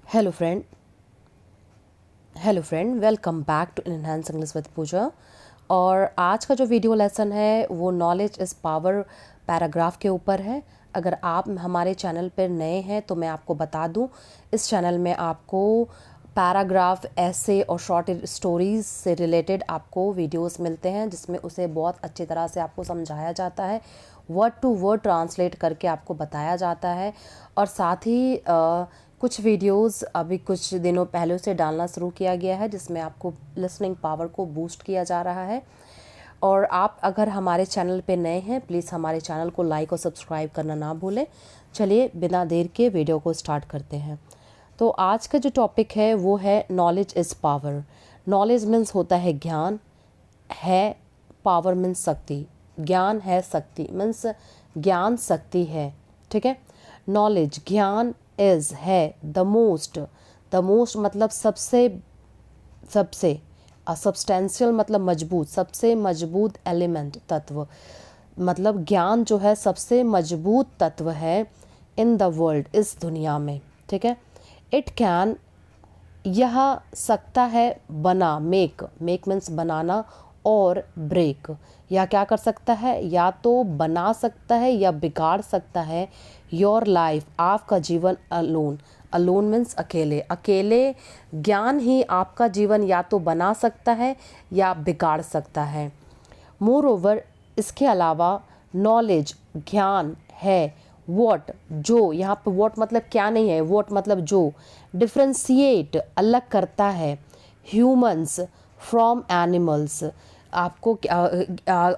Hello friend welcome back to enhance English with Pooja. और आज का जो वीडियो लेसन है वो नॉलेज इज़ पावर पैराग्राफ के ऊपर है। अगर आप हमारे चैनल पर नए हैं तो मैं आपको बता दूं, इस चैनल में आपको पैराग्राफ, ऐसे और शॉर्ट स्टोरीज से रिलेटेड आपको वीडियोस मिलते हैं, जिसमें उसे बहुत अच्छी तरह से आपको समझाया जाता है, वर्ड टू वर्ड ट्रांसलेट करके आपको बताया जाता है। और साथ ही कुछ वीडियोस अभी कुछ दिनों पहले से डालना शुरू किया गया है, जिसमें आपको लिसनिंग पावर को बूस्ट किया जा रहा है। और आप अगर हमारे चैनल पे नए हैं, प्लीज़ हमारे चैनल को लाइक और सब्सक्राइब करना ना भूलें। चलिए बिना देर के वीडियो को स्टार्ट करते हैं। तो आज का जो टॉपिक है वो है knowledge is power. Knowledge means होता है ज्ञान, है पावर मीन्स शक्ति। ज्ञान है, शक्ति मीन्स ज्ञान शक्ति है, ठीक है। नॉलेज ज्ञान इज़ है द मोस्ट मतलब सबसे सबसे सब्सटेंशियल मतलब मजबूत, सबसे मजबूत एलिमेंट तत्व, मतलब ज्ञान जो है सबसे मजबूत तत्व है इन द वर्ल्ड, इस दुनिया में, ठीक है। इट कैन, यह सकता है बना, मेक मीन्स बनाना, और ब्रेक, या क्या कर सकता है, या तो बना सकता है या बिगाड़ सकता है योर लाइफ, आपका जीवन। अलोन मीन्स अकेले, ज्ञान ही आपका जीवन या तो बना सकता है या बिगाड़ सकता है। मोर ओवर, इसके अलावा नॉलेज ज्ञान है वॉट जो, यहाँ पे वॉट मतलब क्या नहीं है, वॉट मतलब जो, डिफ्रेंशिएट अलग करता है ह्यूमंस फ्रॉम एनिमल्स, आपको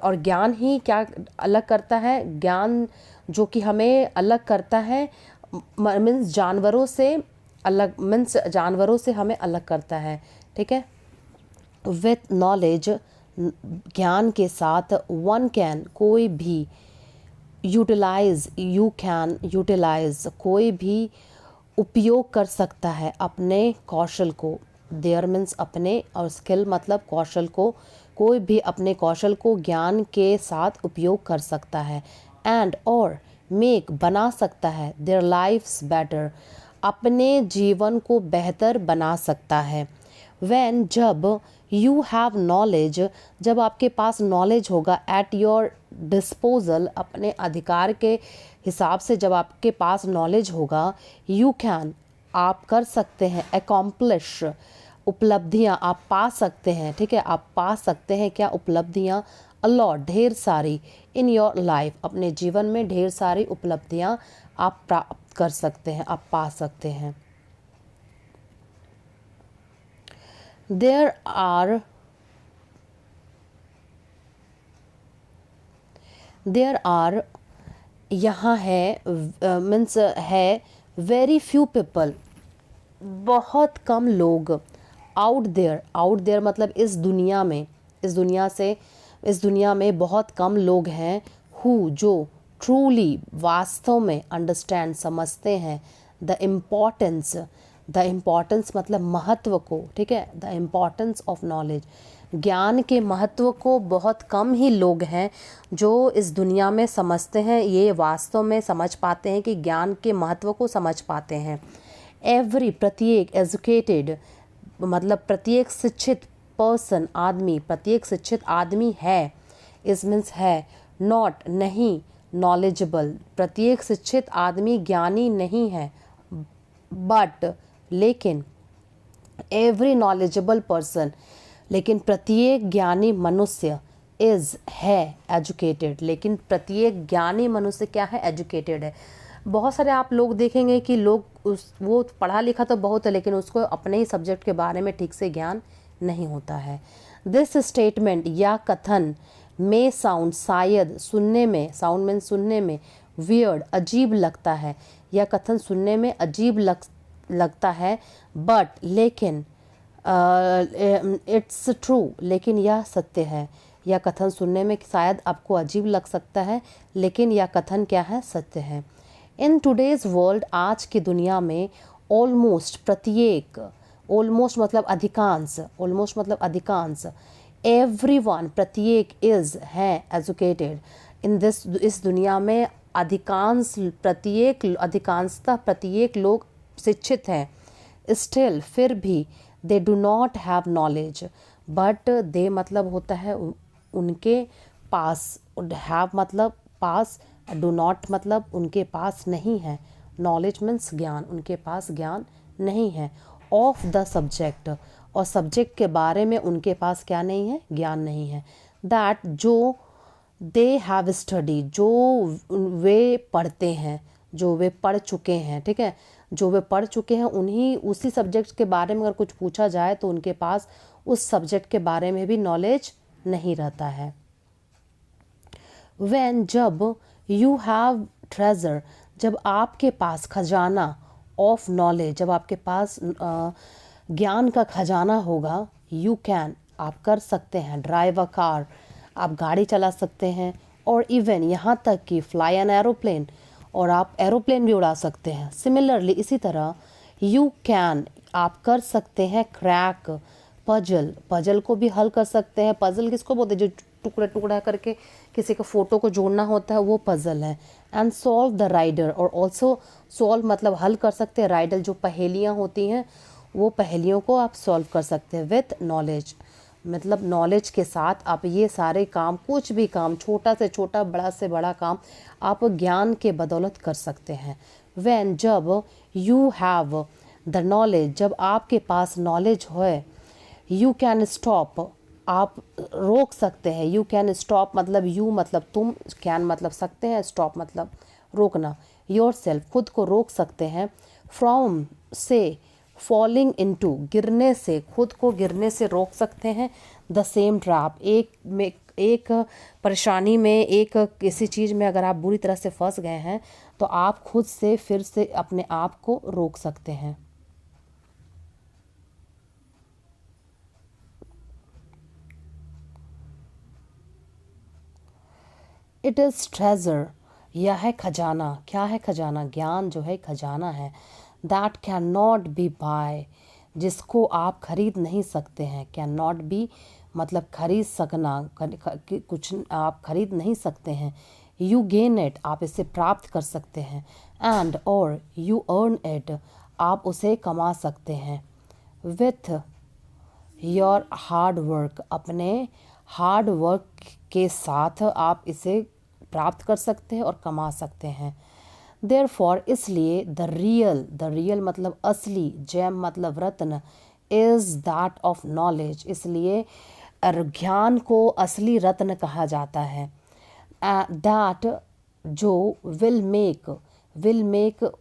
और ज्ञान ही क्या अलग करता है, ज्ञान जो कि हमें अलग करता है मीन्स जानवरों से अलग, मीन्स जानवरों से हमें अलग करता है, ठीक है। विथ नॉलेज, ज्ञान के साथ, वन कैन कोई भी, यूटिलाइज कोई भी उपयोग कर सकता है अपने कौशल को। देयर मीन्स अपने, और स्किल मतलब कौशल को, कोई भी अपने कौशल को ज्ञान के साथ उपयोग कर सकता है। एंड और मेक बना सकता है देयर लाइफ्स बेटर, अपने जीवन को बेहतर बना सकता है। व्हेन जब, यू हैव नॉलेज जब आपके पास नॉलेज होगा, एट योर डिस्पोजल अपने अधिकार के हिसाब से जब आपके पास नॉलेज होगा, यू कैन आप कर सकते हैं, अकॉम्प्लिश उपलब्धियां आप पा सकते हैं, ठीक है। आप पा सकते हैं क्या, उपलब्धियां, अलॉट ढेर सारी, इन योर लाइफ अपने जीवन में ढेर सारी उपलब्धियां आप प्राप्त कर सकते हैं, आप पा सकते हैं। देयर आर यहाँ है मीन्स है, वेरी फ्यू पीपल बहुत कम लोग, आउट देयर मतलब इस दुनिया में, इस दुनिया में बहुत कम लोग हैं, हु जो, ट्रूली वास्तव में, अंडरस्टैंड समझते हैं, द इम्पोर्टेंस मतलब महत्व को, ठीक है, द इम्पोर्टेंस ऑफ नॉलेज, ज्ञान के महत्व को बहुत कम ही लोग हैं जो इस दुनिया में समझते हैं, ये वास्तव में समझ पाते हैं कि ज्ञान के महत्व को समझ पाते हैं। एवरी प्रत्येक, एजुकेटेड मतलब प्रत्येक शिक्षित पर्सन आदमी, प्रत्येक शिक्षित आदमी है, इस मीन्स है, नॉट नहीं, नॉलेजेबल प्रत्येक शिक्षित आदमी ज्ञानी नहीं है, बट लेकिन, एवरी नॉलेजेबल पर्सन लेकिन प्रत्येक ज्ञानी मनुष्य, इज़ है एजुकेटेड लेकिन प्रत्येक ज्ञानी मनुष्य क्या है, एजुकेटेड है। बहुत सारे आप लोग देखेंगे कि लोग वो पढ़ा लिखा तो बहुत है, लेकिन उसको अपने ही सब्जेक्ट के बारे में ठीक से ज्ञान नहीं होता है। दिस स्टेटमेंट या कथन में साउंड शायद सुनने में, साउंड में सुनने में, वियर्ड अजीब लगता है, यह कथन सुनने में अजीब लगता है, बट लेकिन, इट्स ट्रू लेकिन यह सत्य है। यह कथन सुनने में शायद आपको अजीब लग सकता है, लेकिन यह कथन क्या है, सत्य है। इन टुडेज वर्ल्ड, आज की दुनिया में, ऑलमोस्ट प्रत्येक, ऑलमोस्ट मतलब अधिकांश, एवरीवन प्रत्येक, इज है एजुकेटेड इन दिस, इस दुनिया में अधिकांशतः प्रत्येक लोग शिक्षित हैं, स्टिल फिर भी they do not have knowledge, but they मतलब होता है उनके पास, हैव मतलब पास, डू नॉट मतलब उनके पास नहीं है, नॉलेज मीन्स ज्ञान, उनके पास ज्ञान नहीं है, ऑफ द सब्जेक्ट, और सब्जेक्ट के बारे में उनके पास क्या नहीं है, ज्ञान नहीं है, दैट जो दे हैव स्टडी, जो वे पढ़ते हैं, जो वे पढ़ चुके हैं, ठीक है, जो वे पढ़ चुके हैं उन्हीं उसी सब्जेक्ट के बारे में अगर कुछ पूछा जाए तो उनके पास उस सब्जेक्ट के बारे में भी नॉलेज नहीं रहता है। When जब you have treasure, जब आपके पास खजाना ऑफ नॉलेज, जब आपके पास ज्ञान का खजाना होगा, यू कैन आप कर सकते हैं, ड्राइव अ कार आप गाड़ी चला सकते हैं, और इवन यहाँ तक कि फ्लाई एन एरोप्लेन, और आप एरोप्लेन भी उड़ा सकते हैं। सिमिलरली इसी तरह यू कैन आप कर सकते हैं क्रैक पजल, पजल को भी हल कर सकते हैं। पजल किसको बोलते हैं, जो टुकड़ा टुकड़ा करके किसी का फोटो को जोड़ना होता है, वो पजल है। एंड सॉल्व द राइडर, और ऑल्सो सॉल्व मतलब हल कर सकते हैं, राइडर जो पहेलियाँ होती हैं वो पहेलियों को आप सॉल्व कर सकते हैं विथ नॉलेज, मतलब नॉलेज के साथ आप ये सारे काम, कुछ भी काम, छोटा से छोटा बड़ा से बड़ा काम आप ज्ञान के बदौलत कर सकते हैं। व्हेन जब यू हैव द नॉलेज, जब आपके पास नॉलेज है, यू कैन स्टॉप आप रोक सकते हैं, यू कैन स्टॉप मतलब यू मतलब तुम, कैन मतलब सकते हैं, स्टॉप मतलब रोकना, योर सेल्फ खुद को रोक सकते हैं, फ्रॉम से फॉलिंग इनटू गिरने से, खुद को गिरने से रोक सकते हैं, द सेम ट्रैप एक परेशानी में, एक किसी चीज़ में अगर आप बुरी तरह से फंस गए हैं तो आप खुद से फिर से अपने आप को रोक सकते हैं। इट इज़ ट्रेजर, यह है खजाना। क्या है खजाना? ज्ञान जो है खजाना है। That can not be buy, जिसको आप खरीद नहीं सकते हैं। कैन नॉट बी मतलब खरीद सकना, कुछ आप खरीद नहीं सकते हैं। यू गेन इट, आप इसे प्राप्त कर सकते हैं। एंड और यू अर्न इट, आप उसे कमा सकते हैं। विथ योर हार्ड वर्क, अपने हार्ड वर्क के साथ आप इसे प्राप्त कर सकते हैं और कमा सकते हैं। देयरफॉर इसलिए द रियल मतलब असली, जेम मतलब रत्न, इज़ दैट ऑफ नॉलेज, इसलिए ज्ञान को असली रत्न कहा जाता है। दैट जो will make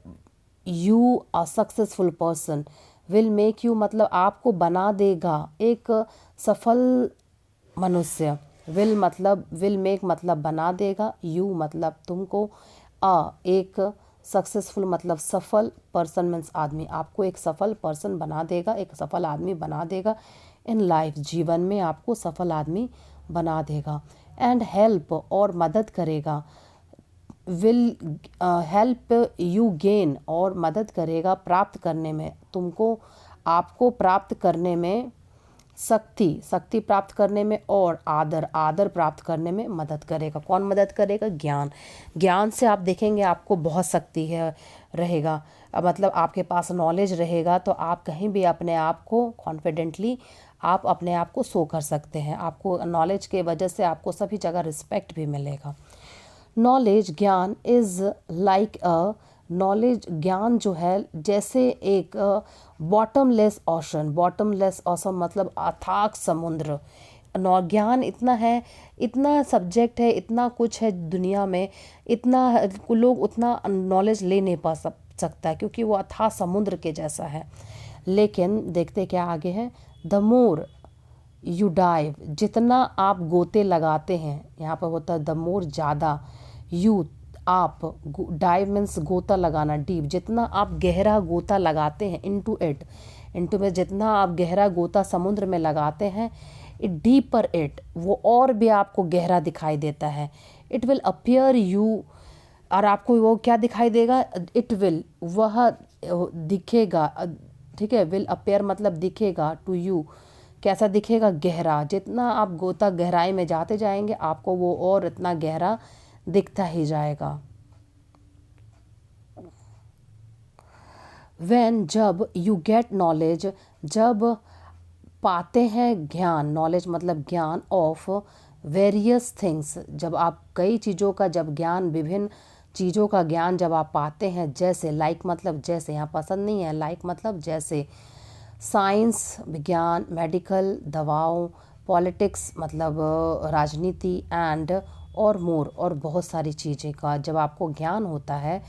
you a successful person, will make you मतलब आपको बना देगा एक सफल मनुष्य। विल मेक मतलब बना देगा, यू मतलब तुमको, एक सक्सेसफुल मतलब सफल, पर्सन मीन्स आदमी, आपको एक सफल पर्सन बना देगा, एक सफल आदमी बना देगा इन लाइफ, जीवन में आपको सफल आदमी बना देगा। एंड हेल्प और मदद करेगा, विल हेल्प यू गेन और मदद करेगा प्राप्त करने में, तुमको आपको प्राप्त करने में शक्ति प्राप्त करने में, और आदर प्राप्त करने में मदद करेगा। कौन मदद करेगा? ज्ञान से आप देखेंगे आपको बहुत शक्ति है रहेगा, मतलब आपके पास नॉलेज रहेगा तो आप कहीं भी अपने आप को कॉन्फिडेंटली आप अपने आप को शो कर सकते हैं। आपको नॉलेज के वजह से आपको सभी जगह रिस्पेक्ट भी मिलेगा। नॉलेज ज्ञान इज़ लाइक अ, नॉलेज ज्ञान जो है जैसे एक बॉटमलेस ओशन मतलब अथाक समुद्र। ज्ञान इतना है, इतना सब्जेक्ट है, इतना कुछ है दुनिया में, इतना लोग उतना नॉलेज ले नहीं पा सकता क्योंकि वो अथाह समुद्र के जैसा है। लेकिन देखते क्या आगे है, द मोर यू डाइव, जितना आप गोते लगाते हैं, यहाँ पर होता है द मोर ज़्यादा, यू आप, डाइव मीन्स गोता लगाना, डीप, जितना आप गहरा गोता लगाते हैं, इनटू में जितना आप गहरा गोता समुद्र में लगाते हैं, इट डीपर इट, वो और भी आपको गहरा दिखाई देता है। इट विल अपीयर यू, और आपको वो क्या दिखाई देगा? इट विल, वह दिखेगा, ठीक है, विल अपीयर मतलब दिखेगा, टू यू कैसा दिखेगा? गहरा। जितना आप गोता गहराई में जाते जाएंगे आपको वो और इतना गहरा दिखता ही जाएगा। व्हेन जब यू गेट नॉलेज, जब पाते हैं ज्ञान, नॉलेज मतलब ज्ञान ऑफ वेरियस थिंग्स, जब आप कई चीज़ों का जब ज्ञान, विभिन्न चीज़ों का ज्ञान जब आप पाते हैं, जैसे लाइक मतलब जैसे, यहाँ पसंद नहीं है, लाइक मतलब जैसे साइंस विज्ञान, मेडिकल दवाओं, पॉलिटिक्स मतलब राजनीति, एंड और मोर और बहुत सारी चीज़ें का जब आपको ज्ञान होता है,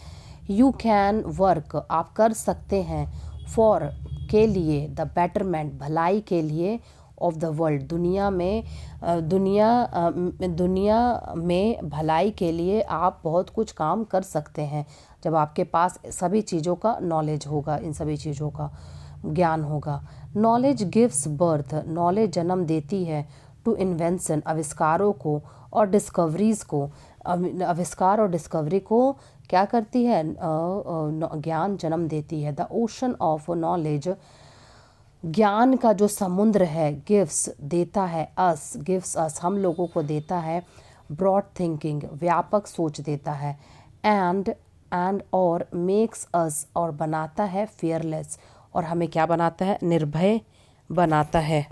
यू कैन वर्क आप कर सकते हैं, फॉर के लिए, द बेटरमेंट भलाई के लिए, ऑफ द वर्ल्ड दुनिया में, दुनिया में भलाई के लिए आप बहुत कुछ काम कर सकते हैं जब आपके पास सभी चीज़ों का नॉलेज होगा, इन सभी चीज़ों का ज्ञान होगा। नॉलेज गिव्स बर्थ, नॉलेज जन्म देती है, टू इन्वेंशन आविष्कारों को, और डिस्कवरीज को, आविष्कार और डिस्कवरी को क्या करती है, ज्ञान जन्म देती है। द ओशन ऑफ नॉलेज, ज्ञान का जो समुद्र है, गिव्स देता है, अस गिव्स अस हम लोगों को देता है, ब्रॉड थिंकिंग व्यापक सोच देता है, एंड और मेक्स अस और बनाता है, फियरलेस और हमें क्या बनाता है, निर्भय बनाता है।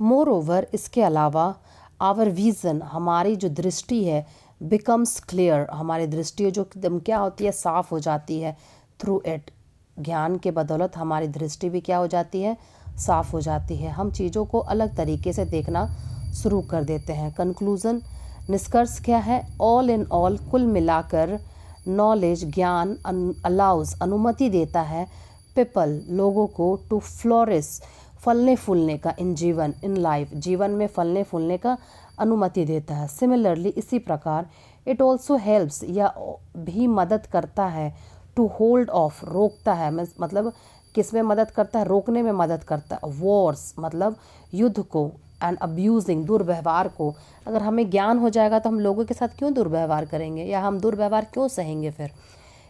मोर ओवर इसके अलावा, आवर विज़न हमारी जो दृष्टि है, बिकम्स क्लियर हमारी दृष्टि जो एकदम क्या होती है, साफ हो जाती है, थ्रू इट ज्ञान के बदौलत हमारी दृष्टि भी क्या हो जाती है, साफ हो जाती है, हम चीज़ों को अलग तरीके से देखना शुरू कर देते हैं। कंक्लूज़न निष्कर्ष क्या है, ऑल इन ऑल कुल मिलाकर, नॉलेज ज्ञान अलाउज अनुमति देता है, पीपल लोगों को, टू फ्लोरिश फलने फूलने का, इन जीवन, इन लाइफ जीवन में फलने फूलने का अनुमति देता है। सिमिलरली इसी प्रकार, इट ऑल्सो हेल्प्स या भी मदद करता है, टू होल्ड ऑफ रोकता है, मतलब किस में मदद करता है, रोकने में मदद करता है, वॉर्स मतलब युद्ध को, एंड अब्यूजिंग दुर्व्यवहार को। अगर हमें ज्ञान हो जाएगा तो हम लोगों के साथ क्यों दुर्व्यवहार करेंगे या हम दुर्व्यवहार क्यों सहेंगे फिर।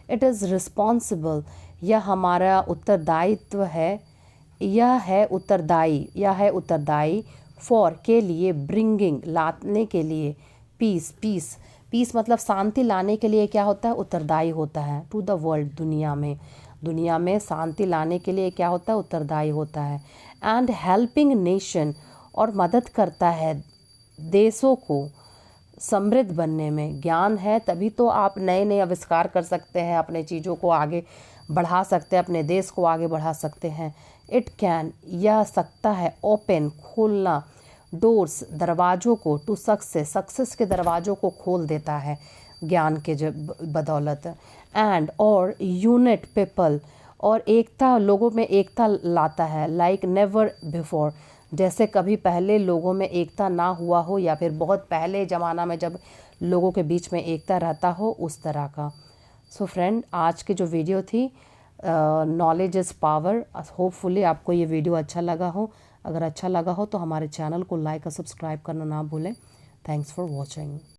इट इज़ रिस्पॉन्सिबल यह हमारा उत्तरदायित्व है, यह है उत्तरदायी, फॉर के लिए, ब्रिंगिंग लाने के लिए, पीस पीस पीस मतलब शांति लाने के लिए क्या होता है, उत्तरदायी होता है, टू द वर्ल्ड दुनिया में शांति लाने के लिए क्या होता है, उत्तरदायी होता है, एंड हेल्पिंग नेशन और मदद करता है देशों को समृद्ध बनने में। ज्ञान है तभी तो आप नए नए आविष्कार कर सकते हैं, अपने चीज़ों को आगे बढ़ा सकते हैं, अपने देश को आगे बढ़ा सकते हैं। इट कैन यह सकता है, ओपन खोलना, डोर्स दरवाज़ों को, टू सक्सेस के दरवाज़ों को खोल देता है ज्ञान के बदौलत, एंड और यूनिट पीपल और एकता, लोगों में एकता लाता है, लाइक नेवर बिफोर जैसे कभी पहले लोगों में एकता ना हुआ हो, या फिर बहुत पहले ज़माना में जब लोगों के बीच में एकता रहता हो, उस तरह का। सो फ्रेंड, आज की जो वीडियो थी नॉलेज इज़ पावर, होपफुली आपको ये वीडियो अच्छा लगा हो। अगर अच्छा लगा हो तो हमारे चैनल को लाइक और सब्सक्राइब करना ना भूलें। Thanks for watching.